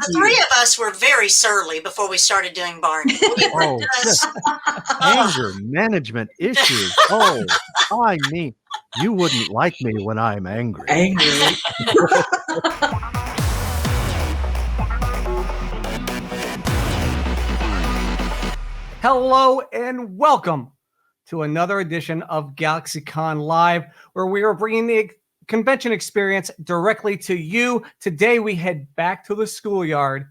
The three of us were very surly before we started doing Barney. Oh, anger management issues. Oh, I mean, you wouldn't like me when I'm angry. Hello and welcome to another edition of GalaxyCon Live, where we are bringing the convention experience directly to you. Today, we head back to the schoolyard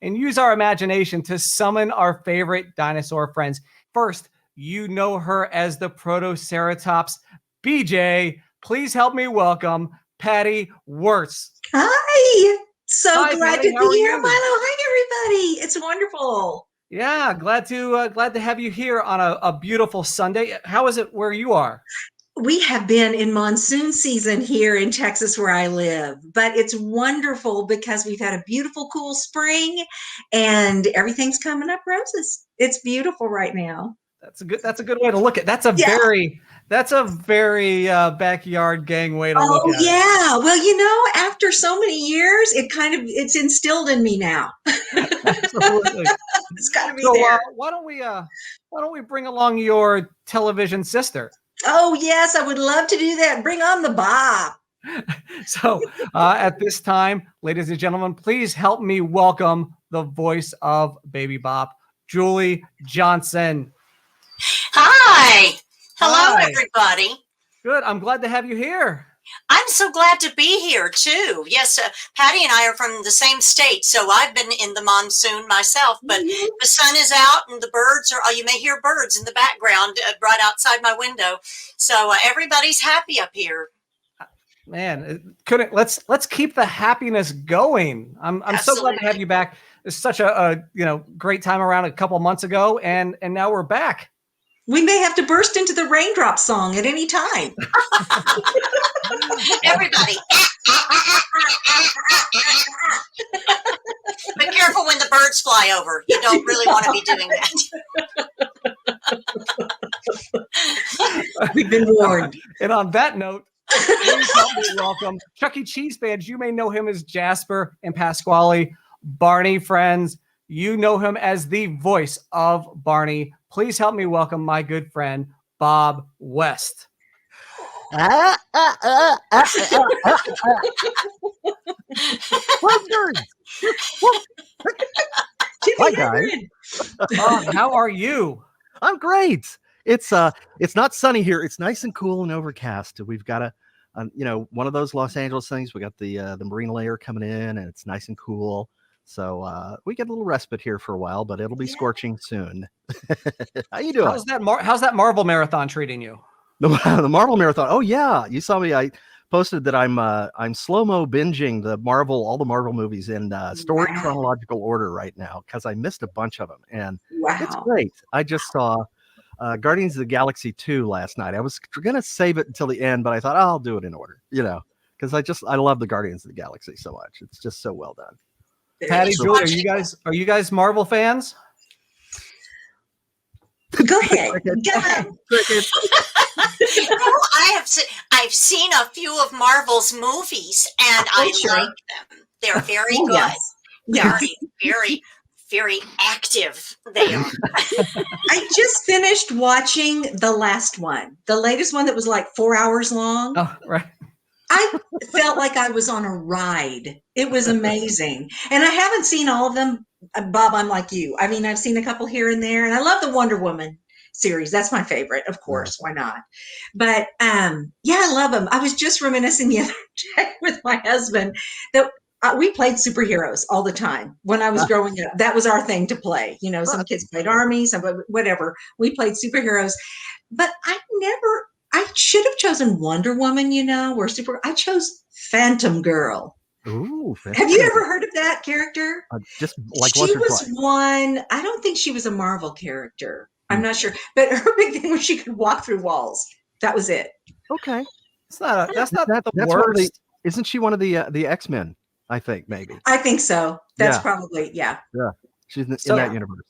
and use our imagination to summon our favorite dinosaur friends. First, you know her as the Protoceratops. BJ, please help me welcome Patty Wirtz. Hi. Glad Patty, to be here, Milo. Hi, everybody. It's wonderful. Yeah, glad to have you here on a beautiful Sunday. How is it where you are? We have been in monsoon season here in Texas where I live, but it's wonderful because we've had a beautiful, cool spring and everything's coming up roses. It's beautiful right now. That's a good way to look at it. That's a very backyard gang way to look at it. Yeah. Well, after so many years, it's instilled in me now. Absolutely. It's got to be there. Why don't we bring along your television sister? Oh, yes, I would love to do that. Bring on the Bob. So at this time, ladies and gentlemen, please help me welcome the voice of Baby Bop, Julie Johnson. Hi. Hello, Hi. everybody. Good. I'm glad to have you here. I'm so glad to be here, too. Yes, Patty and I are from the same state, so I've been in the monsoon myself, but the sun is out and the birds you may hear birds in the background right outside my window. So everybody's happy up here. Man, let's keep the happiness going. I'm so glad to have you back. It's such a great time around a couple months ago, and now we're back. We may have to burst into the raindrop song at any time. Everybody. Be careful when the birds fly over. You don't really want to be doing that. We've been warned. And on that note, please help me welcome Chuck E. Cheese fans. You may know him as Jasper and Pasquale. Barney Friends, you know him as the voice of Barney. Please help me welcome my good friend, Bob West. Hi, guys. How are you? I'm great. It's not sunny here. It's nice and cool and overcast. We've got one of those Los Angeles things. We got the marine layer coming in, and it's nice and cool. So we get a little respite here for a while, but it'll be scorching soon. How you doing? How's that Marvel marathon treating you? The Marvel marathon. Oh yeah, you saw me. I posted that I'm slow-mo binging all the Marvel movies in story chronological order right now because I missed a bunch of them, and it's great. I just saw Guardians of the Galaxy 2 last night. I was gonna save it until the end, but I thought I'll do it in order, because I love the Guardians of the Galaxy so much. It's just so well done. Patty, Julie, are you guys Marvel fans? Go ahead. I've seen a few of Marvel's movies, and I like them. They're very good. Yes. Very, very, very active. They are. I just finished watching the last one, the latest one that was like 4 hours long. Oh, right. I felt like I was on a ride. It was amazing. And I haven't seen all of them. Bob, I'm like you. I mean, I've seen a couple here and there, and I love the Wonder Woman series. That's my favorite, of course. Why not? But I love them. I was just reminiscing the other day with my husband that we played superheroes all the time when I was growing up. That was our thing to play. Some kids played Army, some whatever. We played superheroes. But I should have chosen Wonder Woman, I chose Phantom Girl. Ooh, have you ever heard of that character? Just like she was one. I don't think she was a Marvel character. I'm not sure, but her big thing was she could walk through walls. That was it. Okay, that's not the worst. Isn't she one of the X-Men? I think maybe. I think so. That's probably Yeah, she's in that universe.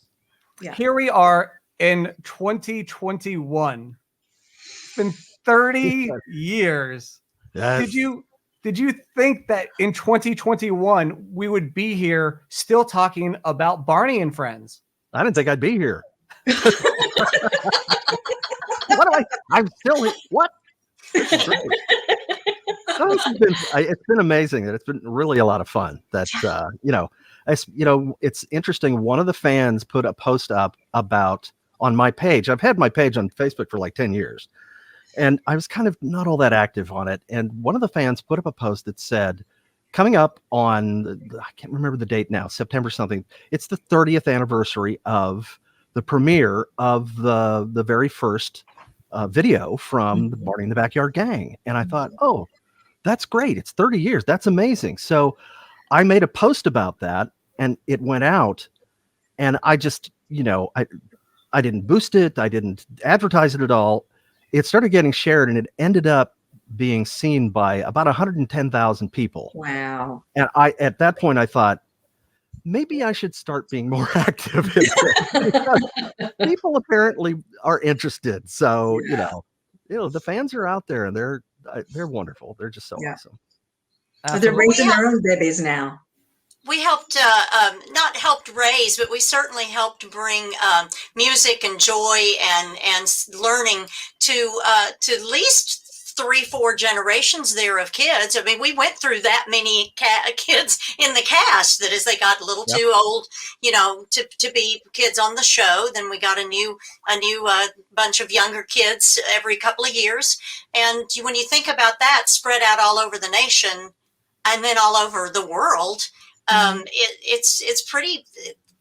Yeah. Here we are in 2021. It's been 30 years. Yes. Did you think that in 2021 we would be here still talking about Barney and Friends? I didn't think I'd be here. What do I'm still here. What? This is great. No, it's been amazing. It's been really a lot of fun. That it's interesting. One of the fans put a post up about on my page. I've had my page on Facebook for like 10 years, and I was kind of not all that active on it. And one of the fans put up a post that said, coming up on, I can't remember the date now, September something. It's the 30th anniversary of the premiere of the very first video from the Barney in the Backyard Gang. And I thought, oh, that's great. It's 30 years. That's amazing. So I made a post about that, and it went out, and I just, I didn't boost it. I didn't advertise it at all. It started getting shared, and it ended up being seen by about 110,000 people. Wow. And at that point, I thought, maybe I should start being more active. People apparently are interested. So, the fans are out there, and they're wonderful. They're just so awesome. They're raising their own babies now. We helped, not helped raise, but we certainly helped bring music and joy and learning to at least 3-4 generations there of kids. I mean, we went through that many kids in the cast that as they got a little too old, to be kids on the show, then we got a new bunch of younger kids every couple of years. And when you think about that spread out all over the nation and then all over the world,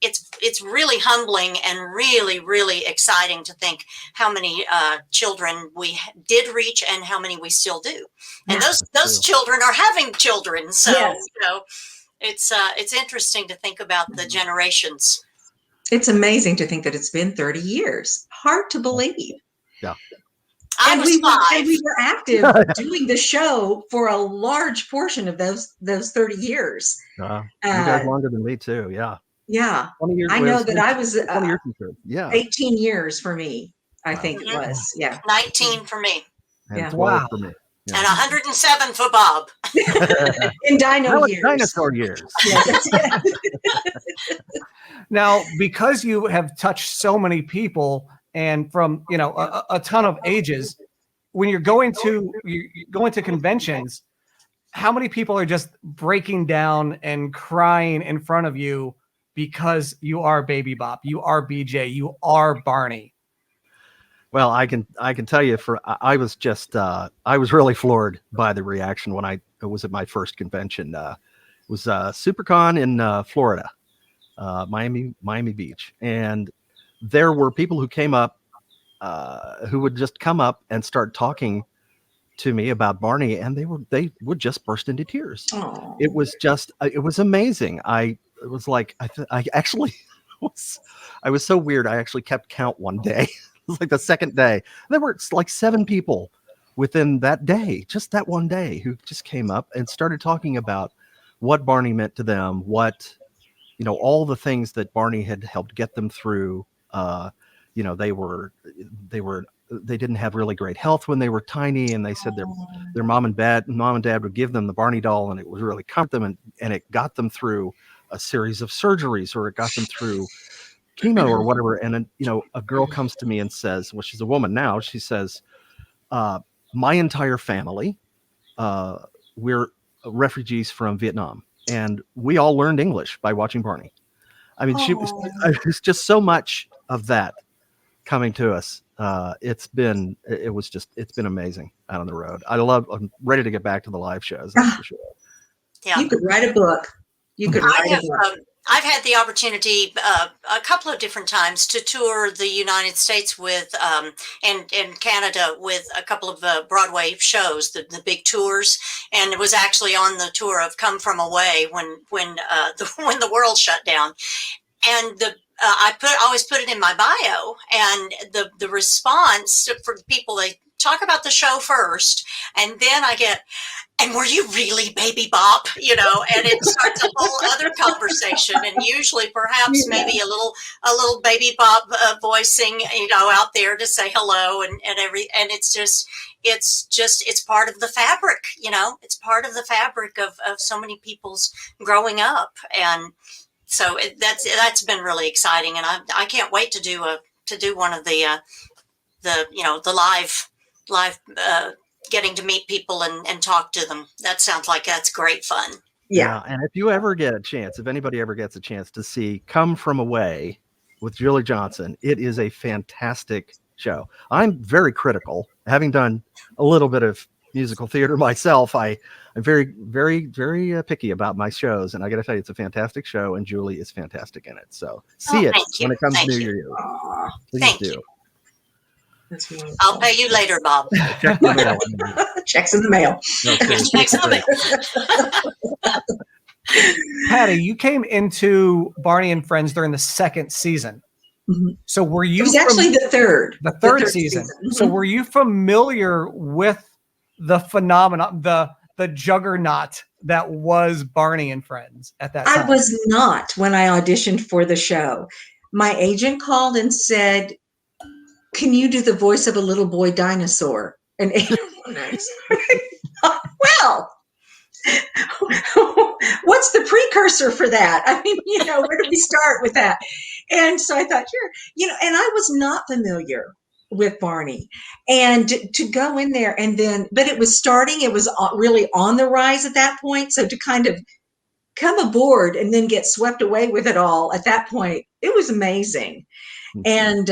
it's really humbling and really, really exciting to think how many children we did reach and how many we still do. And those children are having children. So, it's interesting to think about the generations. It's amazing to think that it's been 30 years. Hard to believe. Yeah. And we were active doing the show for a large portion of those 30 years. You guys longer than me too. Yeah. Yeah. 20 years I know that I was 18 years for me. I think it was. Yeah. 19 for me. And 12 for me. Yeah. And 107 for Bob. In years. Dinosaur years. Now, because you have touched so many people and from a ton of ages, when you're going to conventions, how many people are just breaking down and crying in front of you because you are Baby Bop, you are BJ, you are Barney? Well, I can tell you, I was really floored by the reaction when I was at my first convention. It was SuperCon in Florida, Miami Beach, and there were people who came up, who would just come up and start talking to me about Barney, and they would just burst into tears. Aww. It was amazing. I was so weird. I actually kept count one day. It was like the second day. There were like 7 people within that day, just that one day, who just came up and started talking about what Barney meant to them, what, all the things that Barney had helped get them through. They didn't have really great health when they were tiny, and they said their mom and dad would give them the Barney doll, and it would really comfort them, and it got them through a series of surgeries, or it got them through chemo or whatever. And then, a girl comes to me and says, well, she's a woman now. She says, my entire family, we're refugees from Vietnam, and we all learned English by watching Barney. I mean, it's just so much of that coming to us. It's been amazing out on the road. I'm ready to get back to the live shows. That's for sure. Yeah. You could write a book. I've had the opportunity a couple of different times to tour the United States with and Canada with a couple of Broadway shows, the big tours, and it was actually on the tour of Come From Away when the world shut down, and I always put it in my bio, and the response for people, they talk about the show first, and then I get, and were you really Baby Bop? You know, and it starts a whole other conversation, and usually perhaps maybe a little Baby Bop voicing, you know, out there to say hello and it's part of the fabric, you know, it's part of the fabric of so many people's growing up. And so that's been really exciting. And I can't wait to do one of the you know, the live getting to meet people and talk to them. That sounds like that's great fun. Yeah. And if you ever get a chance, if anybody ever gets a chance to see Come From Away with Julie Johnson, it is a fantastic show. I'm very critical, having done a little bit of musical theater myself. I'm very, very, very picky about my shows, and I got to tell you, it's a fantastic show, and Julie is fantastic in it. So see it when it comes to New Year. Please do. I'll pay you later, Bob. Check the mail. Checks in the mail. Checks in the mail. Patty, you came into Barney and Friends during the second season. Mm-hmm. So were you? It was actually the third season. Mm-hmm. So were you familiar with the phenomenon, the juggernaut that was Barney and Friends at that time? I was not when I auditioned for the show. My agent called and said, "Can you do the voice of a little boy dinosaur?" And well, what's the precursor for that? I mean, you know, where do we start with that? And so I thought, sure, you know, and I was not familiar with Barney, and to go in there and then, but it was really on the rise at that point. So to kind of come aboard and then get swept away with it all at that point, it was amazing. And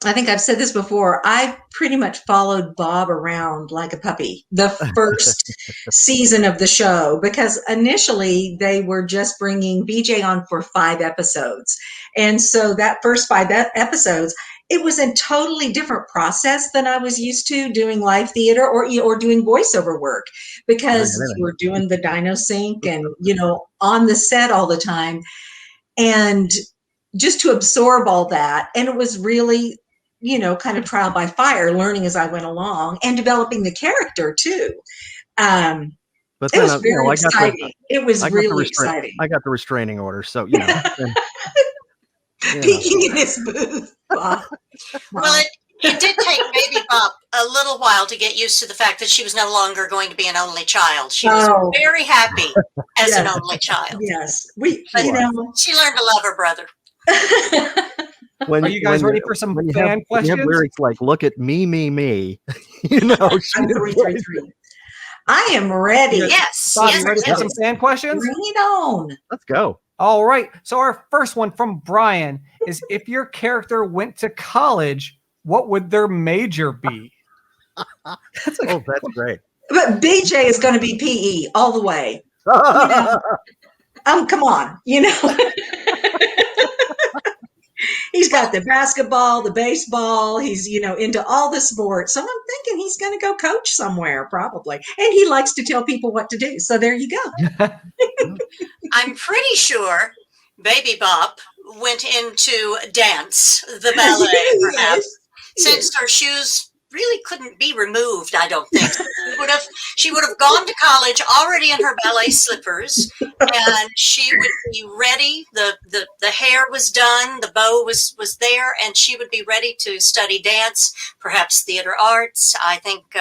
I think I've said this before, I pretty much followed Bob around like a puppy the first season of the show, because initially they were just bringing BJ on for 5 episodes. And so that first 5 episodes, it was a totally different process than I was used to doing live theater or doing voiceover work, because you were doing the dino sync and, you know, on the set all the time. And just to absorb all that. And it was really, you know, kind of trial by fire, learning as I went along and developing the character too. But it was very exciting. It was really exciting. I got the restraining order, so you know. Peeking in his booth. Wow. Well, it did take Baby Bop a little while to get used to the fact that she was no longer going to be an only child. She was very happy as an only child. Yes, she learned to love her brother. Are you guys ready for some fan questions? You have lyrics like "Look at me, me, me." You know, I'm 333. I am ready. Yes. Bob, you ready for some fan questions? Bring it on. Let's go. All right. So our first one from Brian is: if your character went to college, what would their major be? That's great. But BJ is going to be PE all the way. You know? Come on, you know. He's got the basketball, the baseball. He's, you know, into all the sports. So I'm thinking he's going to go coach somewhere probably. And he likes to tell people what to do. So there you go. I'm pretty sure Baby Bop went into dance, the ballet, perhaps, since her shoes really couldn't be removed, I don't think. She would have gone to college already in her ballet slippers, and she would be ready. The hair was done, the bow was there, and she would be ready to study dance, perhaps theater arts. I think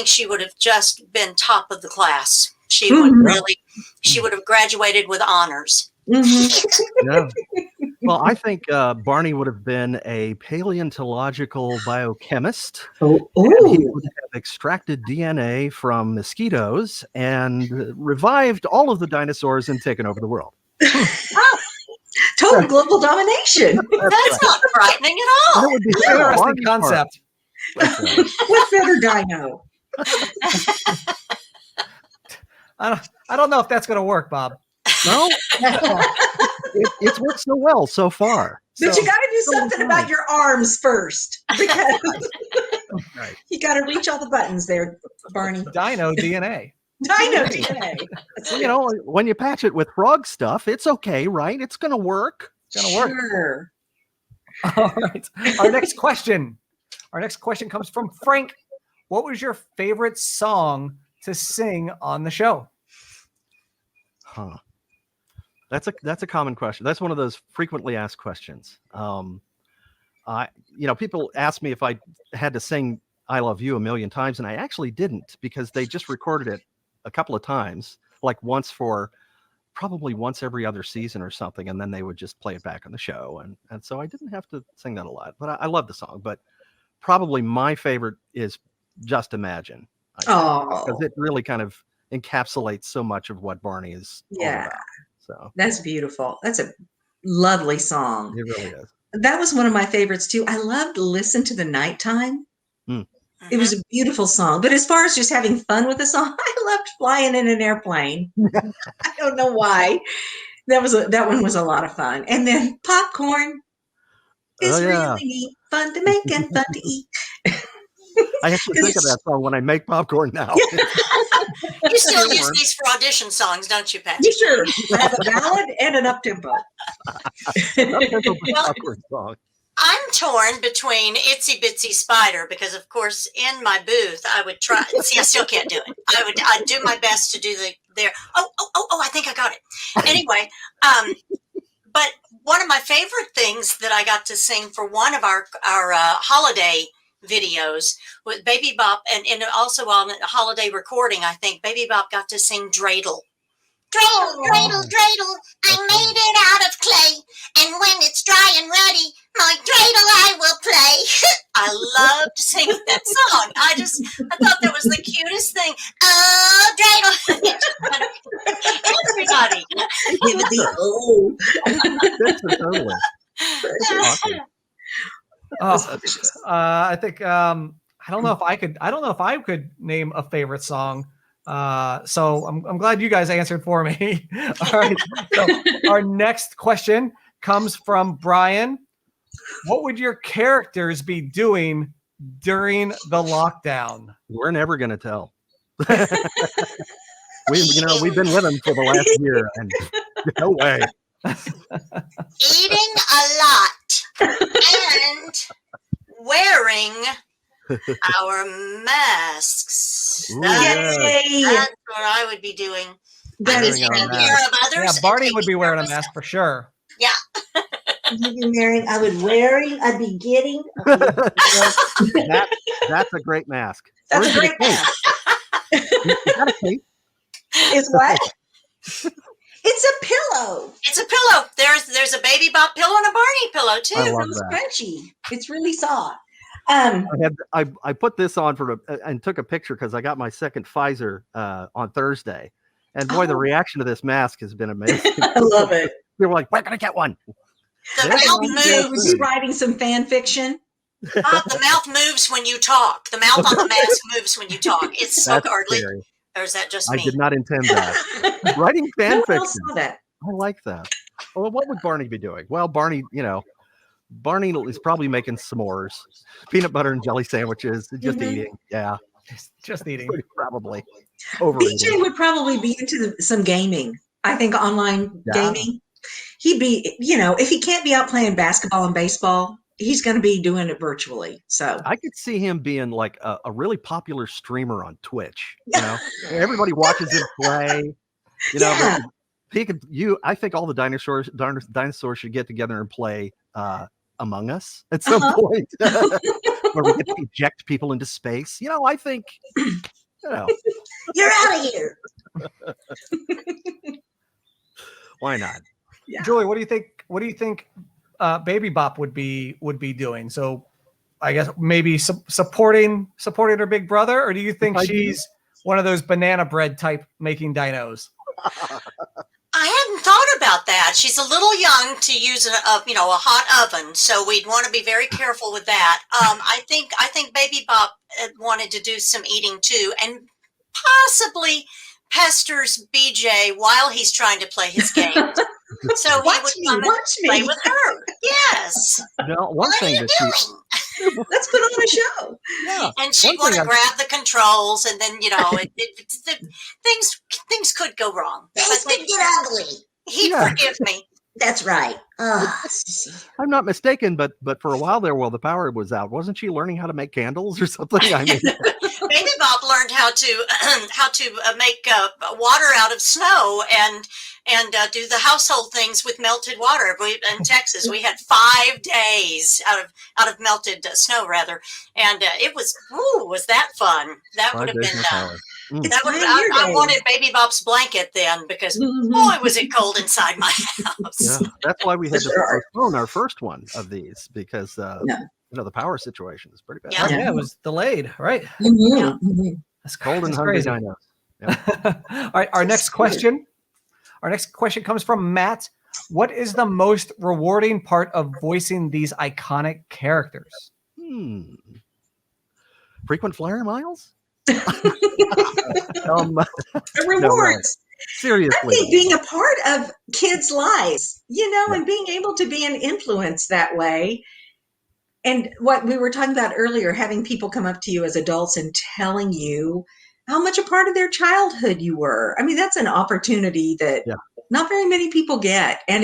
she would have just been top of the class. She would have graduated with honors. Yeah. Well, I think Barney would have been a paleontological biochemist. He would have extracted DNA from mosquitoes and revived all of the dinosaurs and taken over the world. Total global domination. That's not frightening at all. That would be an interesting concept. What better dino? I don't know if that's going to work, Bob. No, it's worked so well so far. But you got to do something about your arms first, because you got to reach all the buttons there, Barney. Dino DNA. Dino DNA. You know, when you patch it with frog stuff, it's okay, right? It's going to work. It's going to work. Sure. All right. Our next question comes from Frank. What was your favorite song to sing on the show? Huh. That's a common question. That's one of those frequently asked questions. People ask me if I had to sing "I Love You" a million times, and I actually didn't, because they just recorded it a couple of times, like probably once every other season or something, and then they would just play it back on the show, and so I didn't have to sing that a lot. But I love the song. But probably my favorite is "Just Imagine," because it really kind of encapsulates so much of what Barney is all about. So that's beautiful. That's a lovely song. It really is. That was one of my favorites too. I loved "Listen to the Nighttime." It was a beautiful song. But as far as just having fun with the song, I loved "Flying in an Airplane." I don't know why. That one was a lot of fun. And then "Popcorn" is really neat, fun to make and fun to eat. I actually think of that song when I make popcorn now. You still use these for audition songs, don't you, Patty? You sure. I have a ballad and an up-tempo. Popcorn song. I'm torn between "Itsy Bitsy Spider" because, of course, in my booth, I would try. See, I still can't do it. I'd do my best to do there. Oh! I think I got it. Anyway, but one of my favorite things that I got to sing for one of our holiday videos with Baby Bop, and also on a holiday recording, I think Baby Bop got to sing "Dreidel." Dreidel, dreidel, dreidel, I made it out of clay, and when it's dry and ready, my dreidel I will play. I loved singing that song. I thought that was the cutest thing. Oh, dreidel. Everybody. Give it the oh. Totally. Awesome. I think I don't know if I could name a favorite song. So I'm glad you guys answered for me. All right. So our next question comes from Brian. What would your characters be doing during the lockdown? We're never going to tell. We've been with them for the last year, and no way. Eating a lot and wearing our masks. That's what I would be doing. I'd be taking care of others. Yeah, Barney would be wearing a mask for sure. Yeah. I'd be getting. That's a great mask. That's a great mask. Is that a cape? Is what? It's a pillow. It's a pillow. There's a Baby Bop pillow and a Barney pillow too. I love It's that. crunchy. It's really soft. I put this on and took a picture because I got my second Pfizer on Thursday, and boy, the reaction to this mask has been amazing. I love it. They were like, "We're gonna get one." The mouth moves. Was you writing some fan fiction? The mouth moves when you talk. The mouth on the mask moves when you talk. It's so early. Scary. Or is that just I me? did not intend that. Writing fan No one fiction. else saw that. I like that. Well, what would Barney be doing? Well, Barney is probably making s'mores, peanut butter and jelly sandwiches, just eating. Yeah, Just eating. probably. BJ Overeating. would probably be into some gaming. I think online gaming. He'd be, if he can't be out playing basketball and baseball, he's going to be doing it virtually. So I could see him being like a really popular streamer on Twitch. Everybody watches him play. I think all the dinosaurs should get together and play Among Us at some point, where we get to eject people into space. I think, you're out of here. Why not? Yeah. Julie, what do you think Baby Bop would be doing? So I guess maybe supporting her big brother, or do you think she's one of those banana bread type making dinos? I hadn't thought about that. She's a little young to use a hot oven, so we'd want to be very careful with that. I think Baby Bop wanted to do some eating too, and possibly pesters BJ while he's trying to play his game. So he would come and play with her. Yes. One thing that Let's put on a show. Yeah. And she'd want to grab the controls, and then things could go wrong. Things could get ugly. He'd forgive me. That's right. Oh, I'm not mistaken, but for a while there, while the power was out, wasn't she learning how to make candles or something? I mean, Baby Bob learned how to make water out of snow and do the household things with melted water. In Texas, we had 5 days out of melted snow, rather, and it was that fun? That would 5 have days been. in the power. it's That would Pioneer I Day. wanted Baby Bob's blanket then because boy was it cold inside my house. Yeah, that's why we had to Sure. postpone our first one of these because Yeah. the power situation is pretty bad. Yeah. Right, yeah, it was delayed. Right. Mhm, mhm. That's Cold and that's hungry crazy. dinos. All right. Our next question. Our next question comes from Matt. What is the most rewarding part of voicing these iconic characters? Frequent flyer miles? The rewards. No, really. I Seriously. think being a part of kids' lives, Yeah. and being able to be an influence that way. And what we were talking about earlier, having people come up to you as adults and telling you how much a part of their childhood you were. I mean, that's an opportunity that Yeah. not very many people get. And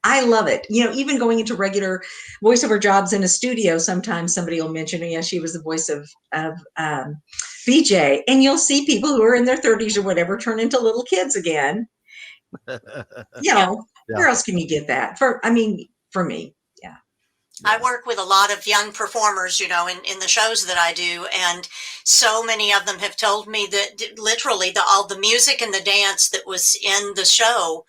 I love it. Even going into regular voiceover jobs in a studio, sometimes somebody will mention, oh, yeah, she was the voice of BJ. And you'll see people who are in their 30s or whatever turn into little kids again. Yeah. Where else can you get that? For me, yeah. I work with a lot of young performers, in the shows that I do, and so many of them have told me that literally all the music and the dance that was in the show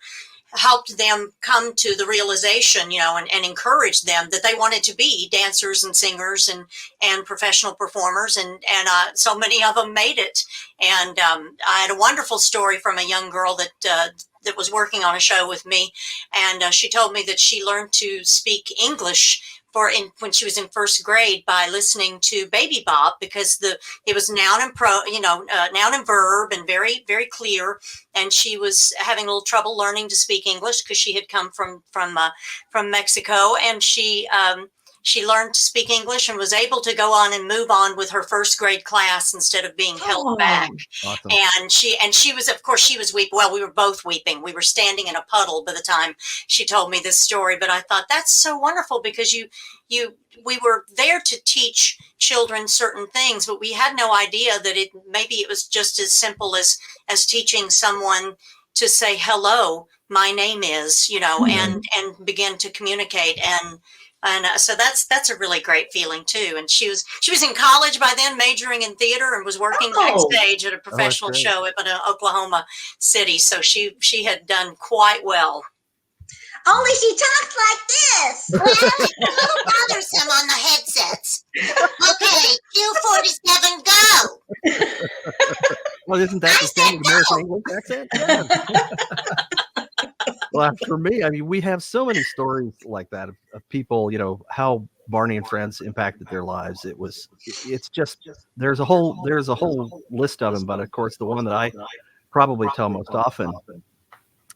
helped them come to the realization, and encourage them that they wanted to be dancers and singers and professional performers, and so many of them made it. And I had a wonderful story from a young girl that was working on a show with me, and she told me that she learned to speak English when she was in first grade by listening to Baby Bob, because it was noun and verb and very, very clear. And she was having a little trouble learning to speak English because she had come from Mexico, and she learned to speak English and was able to go on and move on with her first grade class instead of being held back. Awesome. And she was, of course, she was weeping. Well, we were both weeping. We were standing in a puddle by the time she told me this story. But I thought that's so wonderful, because we were there to teach children certain things, but we had no idea that maybe it was just as simple as teaching someone to say hello, my name is, and begin to communicate. And so that's a really great feeling too. And she was in college by then, majoring in theater, and was working backstage at a professional show in Oklahoma City. So she had done quite well. Only she talks like this. Well, it's a little bothersome on the headsets. Okay, Q47, go. Well, isn't that the standard American English accent? Well, for me, I mean, we have so many stories like that of people, how Barney and Friends impacted their lives. It's just there's a whole list of them, but of course, the one that I probably tell most often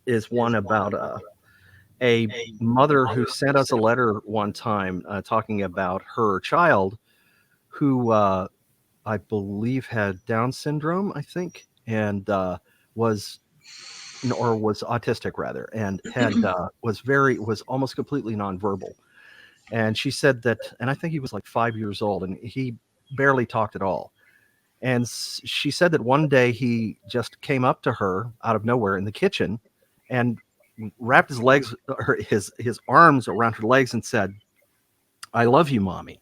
is one about a mother who sent us a letter one time talking about her child who I believe had Down syndrome, I think, and was autistic rather, and had was almost completely nonverbal. And she said that, and I think he was like 5 years old, and he barely talked at all. And she said that one day he just came up to her out of nowhere in the kitchen and wrapped his arms around her legs and said, "I love you, Mommy."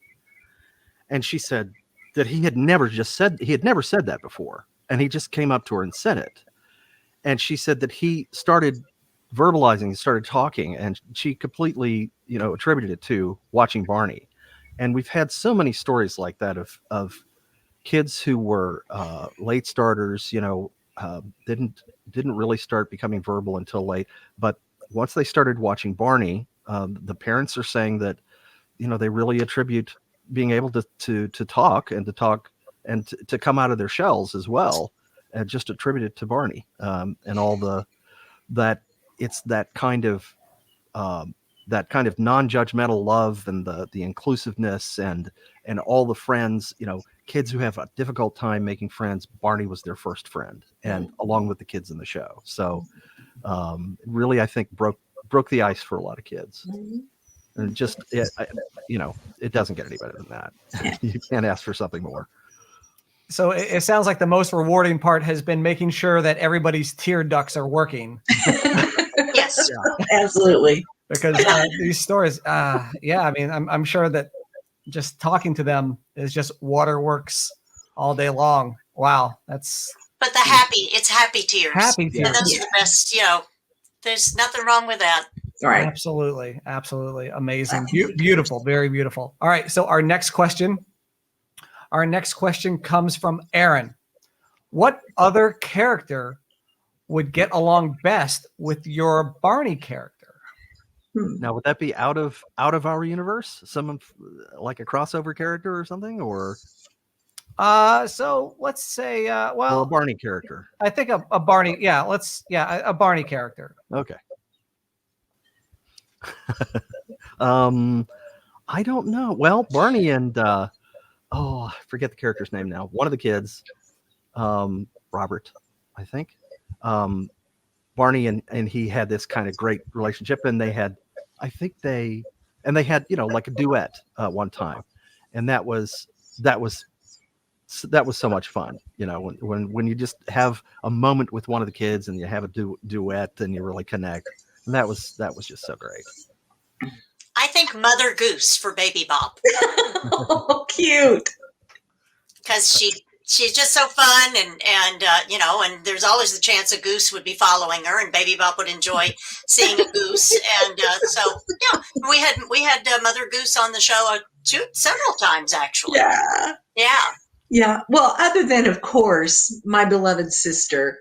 And she said that he had never said that before, and he just came up to her and said it. And she said that he started verbalizing, started talking, and she completely, attributed it to watching Barney. And we've had so many stories like that of kids who were late starters, didn't really start becoming verbal until late. But once they started watching Barney, the parents are saying that, they really attribute being able to talk and to come out of their shells as well, and just attribute it to Barney, and all that it's that kind of non-judgmental love and the inclusiveness and all the friends, kids who have a difficult time making friends. Barney was their first friend, and along with the kids in the show. So really, I think broke the ice for a lot of kids. Mhm. And just, it doesn't get any better than that. You can't ask for something more. So it sounds like the most rewarding part has been making sure that everybody's tear ducts are working. Yes. Absolutely. Because these stories, I mean, I'm sure that just talking to them is just waterworks all day long. Wow, that's But it's happy tears. happy tears. And those are the best, there's nothing wrong with that. Right. Absolutely, amazing, beautiful, very beautiful. All right, so our next question comes from Aaron. What other character would get along best with your Barney character? Now, would that be out of our universe? Someone like a crossover character or something, or So let's say, or a Barney character? I think a Barney. Yeah, a Barney character. Okay. I don't know. Well, Barney and I forget the character's name now. One of the kids, Robert, I think. Barney and he had this kind of great relationship, and they had, like a duet one time, and that was so much fun. When you just have a moment with one of the kids and you have a duet and you really connect, and that was just so great. I think Mother Goose for Baby Bop. Oh, cute. Because she's just so fun, and and there's always the chance a goose would be following her, and Baby Bop would enjoy seeing a goose, and we had Mother Goose on the show several times actually. Yeah. Well, other than, of course, my beloved sister,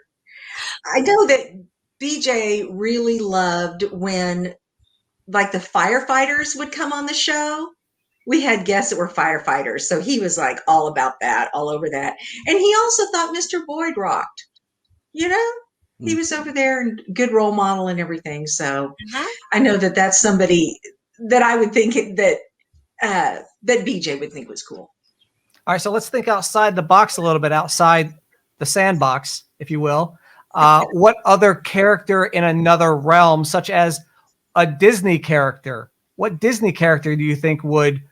I know that BJ really loved when, like, the firefighters would come on the show. We had guests that were firefighters, so he was like all about that, all over that. And he also thought Mr. Boyd rocked. He was over there and good role model and everything. So I know that that's somebody that I would think that BJ would think was cool. All right, so let's think outside the box a little bit, outside the sandbox, if you will. What other character in another realm, such as a Disney character, what Disney character do you think would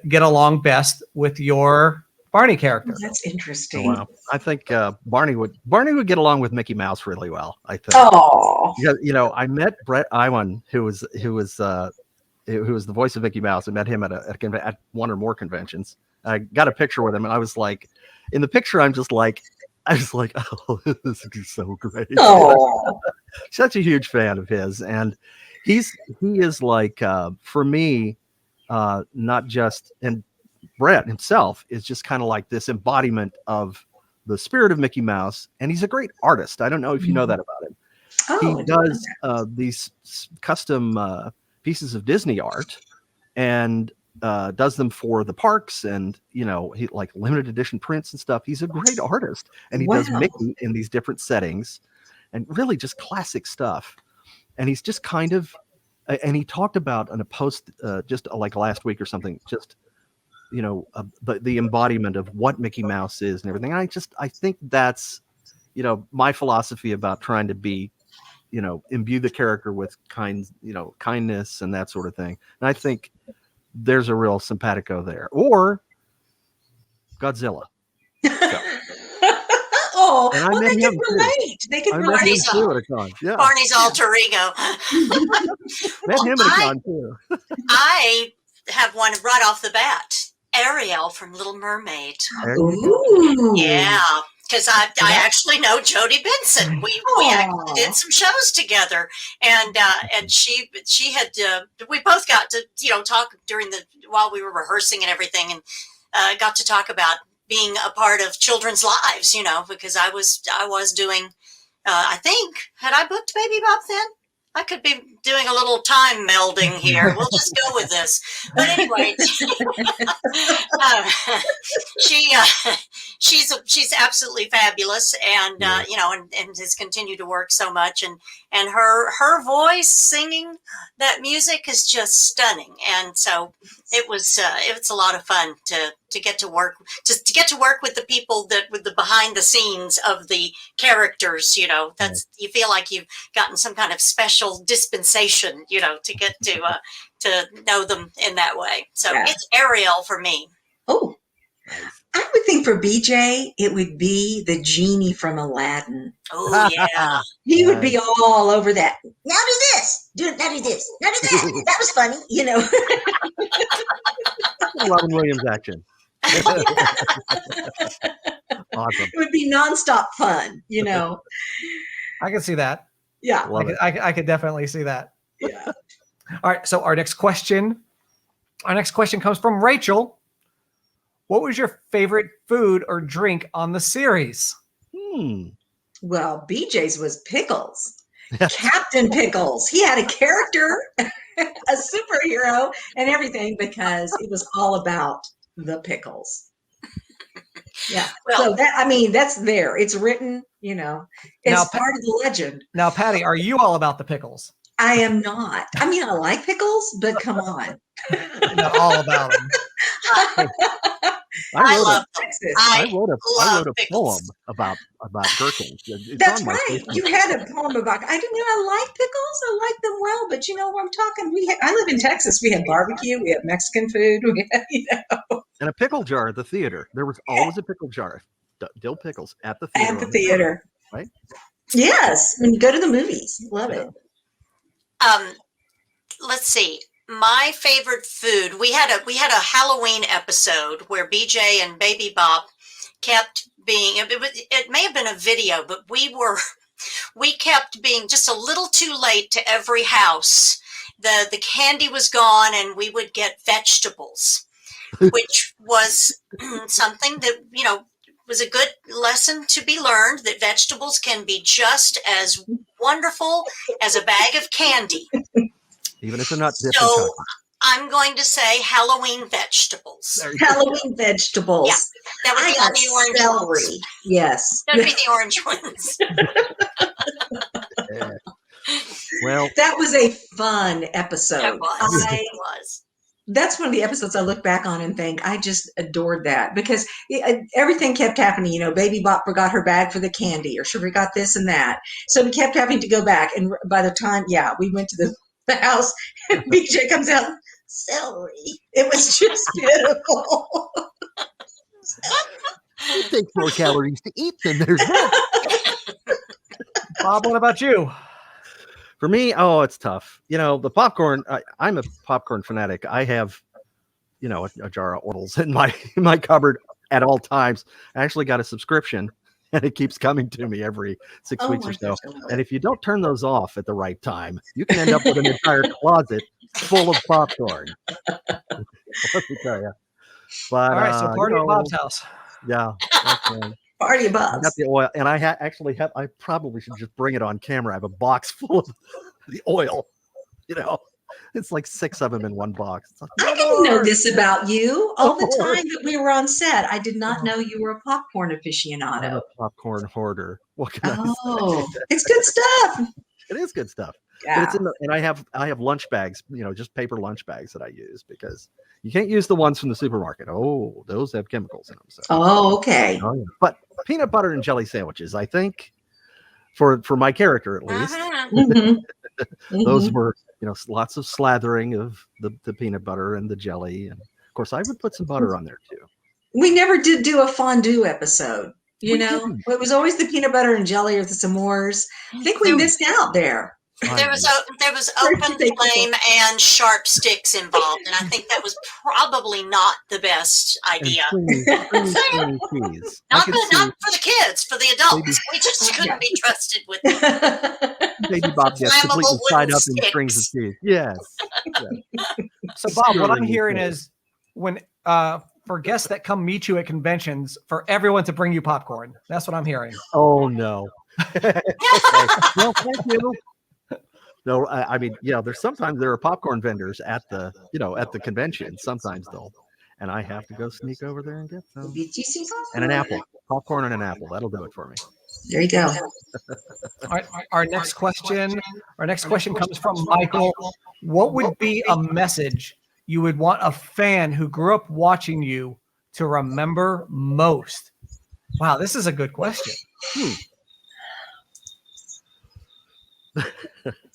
get along best with your Barney character? That's interesting. Oh, wow. I think Barney would get along with Mickey Mouse really well. I think. Oh, I met Brett Iwan, who was the voice of Mickey Mouse. I met him at one or more conventions. I got a picture with him, and I was like, in the picture, I was like, oh, this is so great. oh. Such a huge fan of his, and he is like, for me, not just, and Brett himself is just kind of like this embodiment of the spirit of Mickey Mouse, and he's a great artist. I don't know if you know that about him. Oh, He does these custom pieces of Disney art, and does them for the parks, and he like limited edition prints and stuff. He's a great artist, and he does Mickey in these different settings, and really just classic stuff. And he's just kind of, and he talked about in a post just like last week or something, just the embodiment of what Mickey Mouse is and everything. And I think that's my philosophy about trying to be imbue the character with kindness and that sort of thing. And I think there's a real simpatico there. Or Godzilla. Oh, And I met they him can too. relate. They can I relate. met him too at a con. Yeah, Barney's alter ego. met him at a con too. I have one right off the bat. Ariel from Little Mermaid. Ooh. Yeah, because I actually know Jodie Benson. We actually did some shows together, and she had we both got to talk while we were rehearsing and everything, and got to talk about being a part of children's lives, because I was doing. I think had I booked Baby Bop then? I could be doing a little time melding here. We'll just go with this. But anyway, she's absolutely fabulous, and and has continued to work so much, and her voice singing that music is just stunning, and so it was a lot of fun to to get to work with the people that with the behind the scenes of the characters. That's you feel like you've gotten some kind of special dispensation, to get to know them in that way. So it's Ariel for me. Oh, I would think for BJ, it would be the genie from Aladdin. Oh, yeah. He would be all over that. Now do this. Now do this. Now do that. That was funny, Robin Williams action. Awesome. It would be nonstop fun, I can see that. Yeah. I could definitely see that. Yeah. All right. So our next question comes from Rachel. What was your favorite food or drink on the series? Well, BJ's was Pickles. Captain Pickles. He had a character, a superhero, and everything because it was all about the pickles. Yeah. Well, so that's there. It's written, it's part of the legend. Now, Patty, are you all about the pickles? I am not. I like pickles, but come on. Not all about them. I love Texas. I wrote a pickles. poem about gherkins. That's right. You had a poem about. I like pickles. I like them well, but I'm talking. I live in Texas. We have barbecue. We have Mexican food. We have, And a pickle jar at the theater. There was always a pickle jar, dill pickles at the theater. At the theater, right? Yes, when you go to the movies, love it. Let's see. My favorite food. We had a Halloween episode where BJ and Baby Bop kept being. It may have been a video, but we kept being just a little too late to every house. The candy was gone, and we would get vegetables, which was something that was a good lesson to be learned. That vegetables can be just as wonderful as a bag of candy. Even if they're not dipped in So chocolate. I'm going to say Halloween vegetables. Halloween vegetables. Yeah, that would be on the orange celery. ones. Yes. That would be the orange ones. Yeah. Well, that was a fun episode. It was. It was. That's one of the episodes I look back on and think I just adored that because everything kept happening. Baby Bop forgot her bag for the candy, or she forgot this and that. So we kept having to go back. And by the time, we went to the house, and BJ comes out, celery. It was just beautiful. it takes more calories to eat than there's that. Bob, what about you? For me, it's tough. The popcorn. I'm a popcorn fanatic. I have, a jar of Orals in my cupboard at all times. I actually got a subscription, and it keeps coming to me every 6 weeks or so. And if you don't turn those off at the right time, you can end up with an entire closet full of popcorn. Let me tell you. But all right, so party at Bob's house. Yeah. Party of I Bob's. got the oil, and I actually have. I probably should just bring it on camera. I have a box full of the oil. It's like 6 of them in one box. Like, I didn't know this about you. All the time that we were on set, I did not know you were a popcorn aficionado. I'm a popcorn hoarder. What can I say? It's good stuff. It is good stuff. Yeah. But it's and I have lunch bags, just paper lunch bags that I use because you can't use the ones from the supermarket. Oh, those have chemicals in them. So. Oh, okay. Oh, yeah. But peanut butter and jelly sandwiches, I think, for my character at least, those were lots of slathering of the peanut butter and the jelly, and of course I would put some butter on there too. We never did do a fondue episode. Didn't. It was always the peanut butter and jelly or the s'mores. I think we missed out there. There was open flame and sharp sticks involved, and I think that was probably not the best idea. Creamy cheese. Not for the kids, for the adults. We just couldn't be trusted with Baby Bob gets flammable completely tied wooden up in strings of sticks. cheese. Yes. So Bob, what I'm hearing is when for guests that come meet you at conventions, for everyone to bring you popcorn. That's what I'm hearing. Oh no. Okay. Well, thank you. No, I mean, there's sometimes there are popcorn vendors at the convention. Sometimes and I have to go sneak over there and get some. And an apple, popcorn and an apple. That'll do it for me. There you go. Our next question comes from Michael. What would be a message you would want a fan who grew up watching you to remember most? Wow, this is a good question.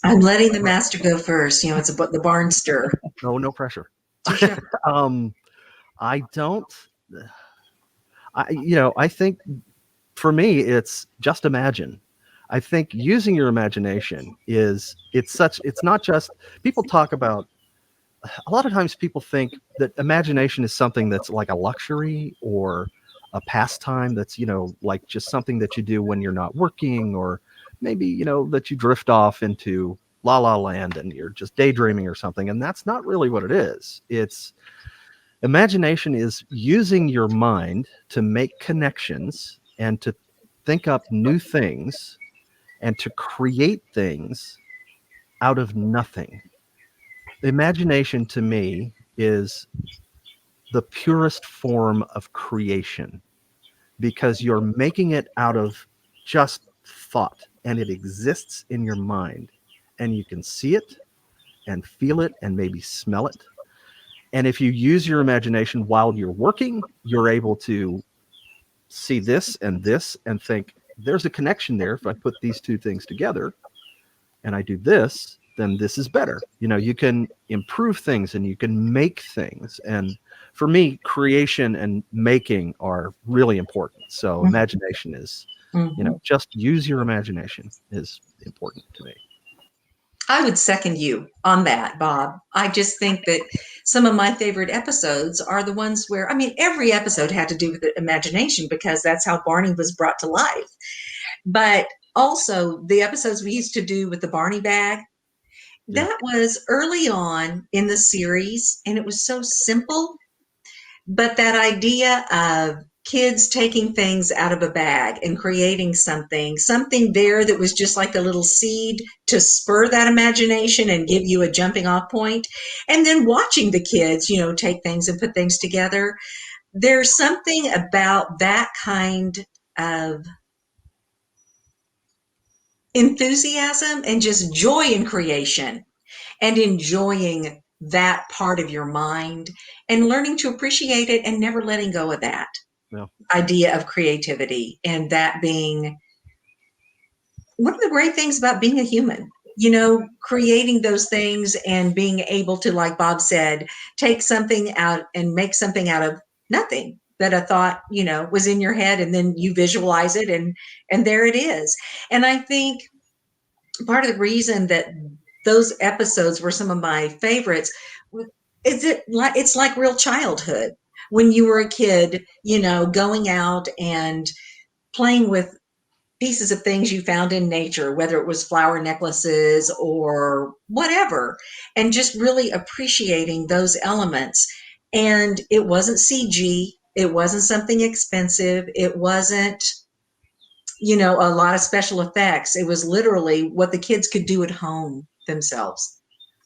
I'm letting the master go first. You know, it's the barn stir. No pressure. Sure. I don't. I think for me, it's just imagine. I think using your imagination it's not just, people talk about, a lot of times people think that imagination is something that's like a luxury or a pastime that's, like just something that you do when you're not working, or maybe, that you drift off into la la land and you're just daydreaming or something. And that's not really what it is. Imagination is using your mind to make connections and to think up new things and to create things out of nothing. Imagination to me is the purest form of creation, because you're making it out of just thought, and it exists in your mind, and you can see it and feel it and maybe smell it. And if you use your imagination while you're working, you're able to see this and think, there's a connection there. If I put these two things together and I do this, then this is better. You can improve things and you can make things. And for me, creation and making are really important. So imagination is, just use your imagination is important to me. I would second you on that, Bob. I just think that some of my favorite episodes are the ones where, every episode had to do with the imagination because that's how Barney was brought to life. But also the episodes we used to do with the Barney bag, that was early on in the series, and it was so simple. But that idea of kids taking things out of a bag and creating something there that was just like a little seed to spur that imagination and give you a jumping off point. And then watching the kids, take things and put things together. There's something about that kind of enthusiasm and just joy in creation and enjoying that part of your mind and learning to appreciate it and never letting go of that idea of creativity, and that being one of the great things about being a human, creating those things and being able to, like Bob said, take something out and make something out of nothing that a thought, was in your head, and then you visualize it and there it is. And I think part of the reason that those episodes were some of my favorites it's like real childhood when you were a kid, going out and playing with pieces of things you found in nature, whether it was flower necklaces or whatever, and just really appreciating those elements. And it wasn't CG. It wasn't something expensive. It wasn't, a lot of special effects. It was literally what the kids could do at home themselves.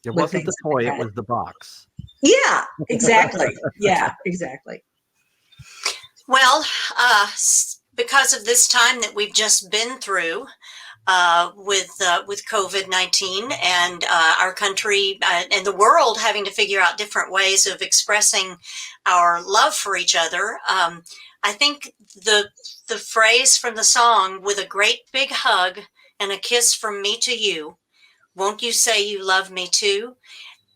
It wasn't the toy, it was the box. Yeah, exactly. Yeah, exactly. Well, because of this time that we've just been through with COVID-19 and our country and the world having to figure out different ways of expressing our love for each other, I think the phrase from the song, "With a great big hug and a kiss from me to you, won't you say you love me too?"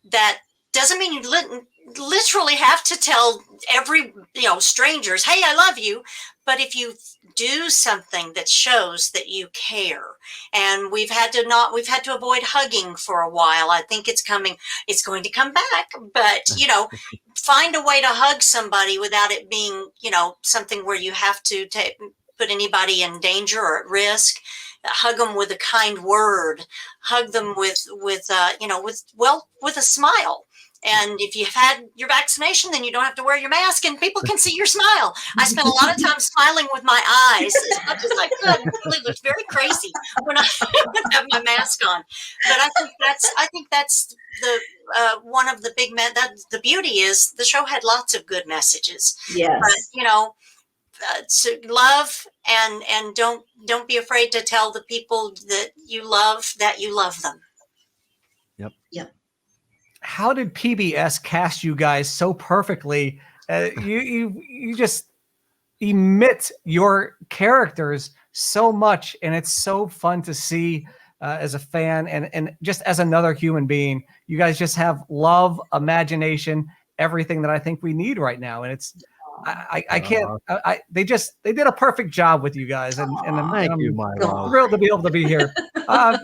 That doesn't mean you literally have to tell every, strangers, "Hey, I love you." But if you do something that shows that you care, and we've had to avoid hugging for a while. I think it's going to come back, but find a way to hug somebody without it being, something where you have to put anybody in danger or at risk. Hug them with a kind word, hug them with a smile. And if you've had your vaccination, then you don't have to wear your mask and people can see your smile. I spent a lot of time smiling with my eyes as much as I could. It really looked very crazy when I have my mask on. But I think that's the one of the big the beauty is the show had lots of good messages. Yes. But, to love and don't be afraid to tell the people that you love them. Yep. Yep. How did PBS cast you guys so perfectly You just emit your characters so much, and it's so fun to see as a fan and just as another human being. You guys just have love, imagination, everything that I think we need right now, and it's I can't. They did a perfect job with you guys, and Thank I'm you, Milo. thrilled to be able to be here. I'm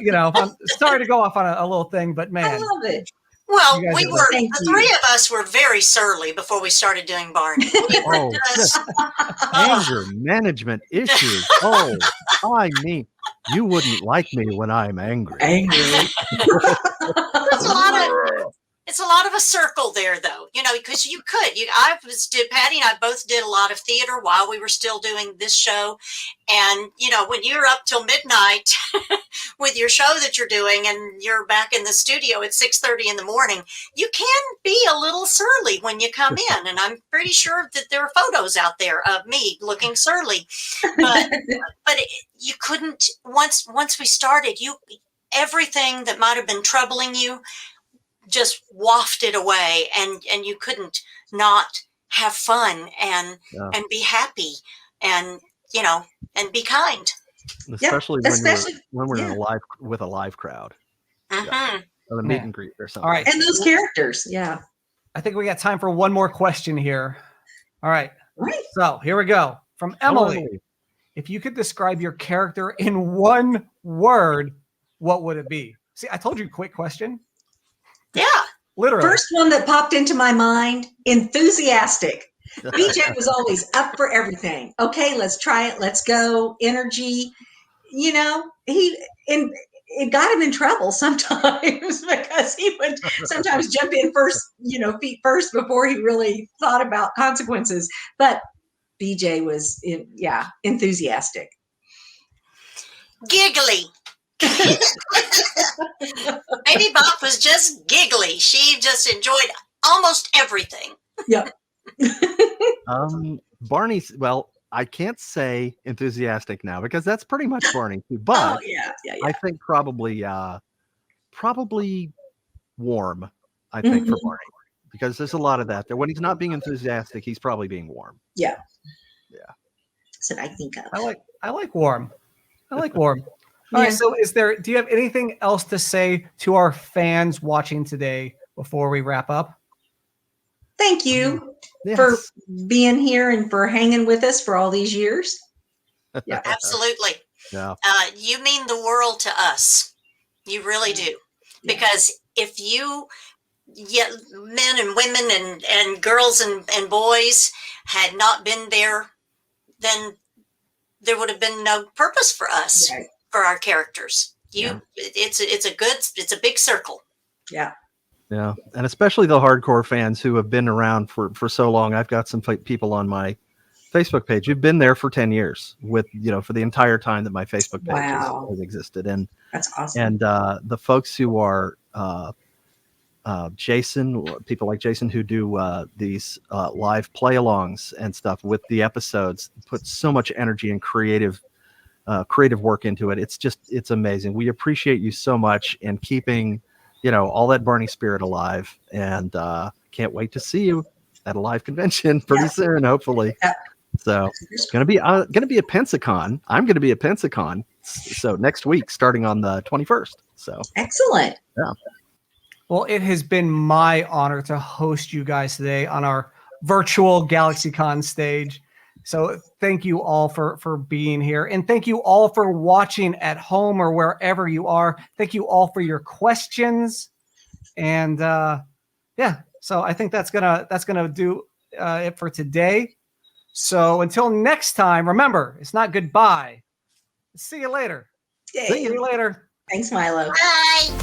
sorry to go off on a little thing, but man, I love it. Well, You guys we are were, Thank the you. three of us were very surly before we started doing Barney. We were Oh, just, Anger management issues. Oh, I mean, you wouldn't like me when I'm angry. Angry. it's a lot of a circle there, though, because Patty and I both did a lot of theater while we were still doing this show. And, when you're up till midnight with your show that you're doing and you're back in the studio at 6:30 in the morning, you can be a little surly when you come in. And I'm pretty sure that there are photos out there of me looking surly, but you couldn't, once we started, everything that might've been troubling you just wafted away, and you couldn't not have fun and be happy and and be kind. Especially when we're in a live crowd. Mm-hmm. Or a meet and greet or something. all right. And those characters, yeah. I think we got time for one more question here. All right. Right. So here we go. From Emily. If you could describe your character in one word, what would it be? See, I told you, quick question. Yeah. Literally. First one that popped into my mind, enthusiastic. BJ was always up for everything. Okay, let's try it. Let's go. Energy. It got him in trouble sometimes because he would sometimes jump in first, feet first before he really thought about consequences. But BJ was, enthusiastic. Giggly. Baby Bop was just giggly. She just enjoyed almost everything. Yep. Barney's, well, I can't say enthusiastic now because that's pretty much Barney too. But yeah. I think probably warm. I think for Barney, because there's a lot of that there. When he's not being enthusiastic, he's probably being warm. Yeah. Yeah. That's what I think of. I like warm. All right. So do you have anything else to say to our fans watching today before we wrap up? Thank you Yes. for being here and for hanging with us for all these years. Yeah, absolutely. Yeah. You mean the world to us. You really do. Yeah. Because if men and women and girls and boys had not been there, then there would have been no purpose for us, Right. for our characters. It's a big circle. Yeah. Yeah, and especially the hardcore fans who have been around for so long. I've got some people on my Facebook page who've been there for 10 years with, for the entire time that my Facebook page has existed. And that's awesome. And the folks who are Jason, people like Jason who do these live play-alongs and stuff with the episodes, put so much energy and creative work into it. It's amazing. We appreciate you so much and keeping all that Barney spirit alive, and can't wait to see you at a live convention pretty soon, hopefully. Yeah. So it's gonna be a Pensacon. I'm gonna be a Pensacon. So next week, starting on the 21st. So excellent. Yeah. Well, it has been my honor to host you guys today on our virtual GalaxyCon stage. So thank you all for being here, and thank you all for watching at home or wherever you are. Thank you all for your questions, and so I think that's gonna do it for today. So until next time, remember, it's not goodbye. See you later. Yay. See you later. Thanks, Milo. Bye.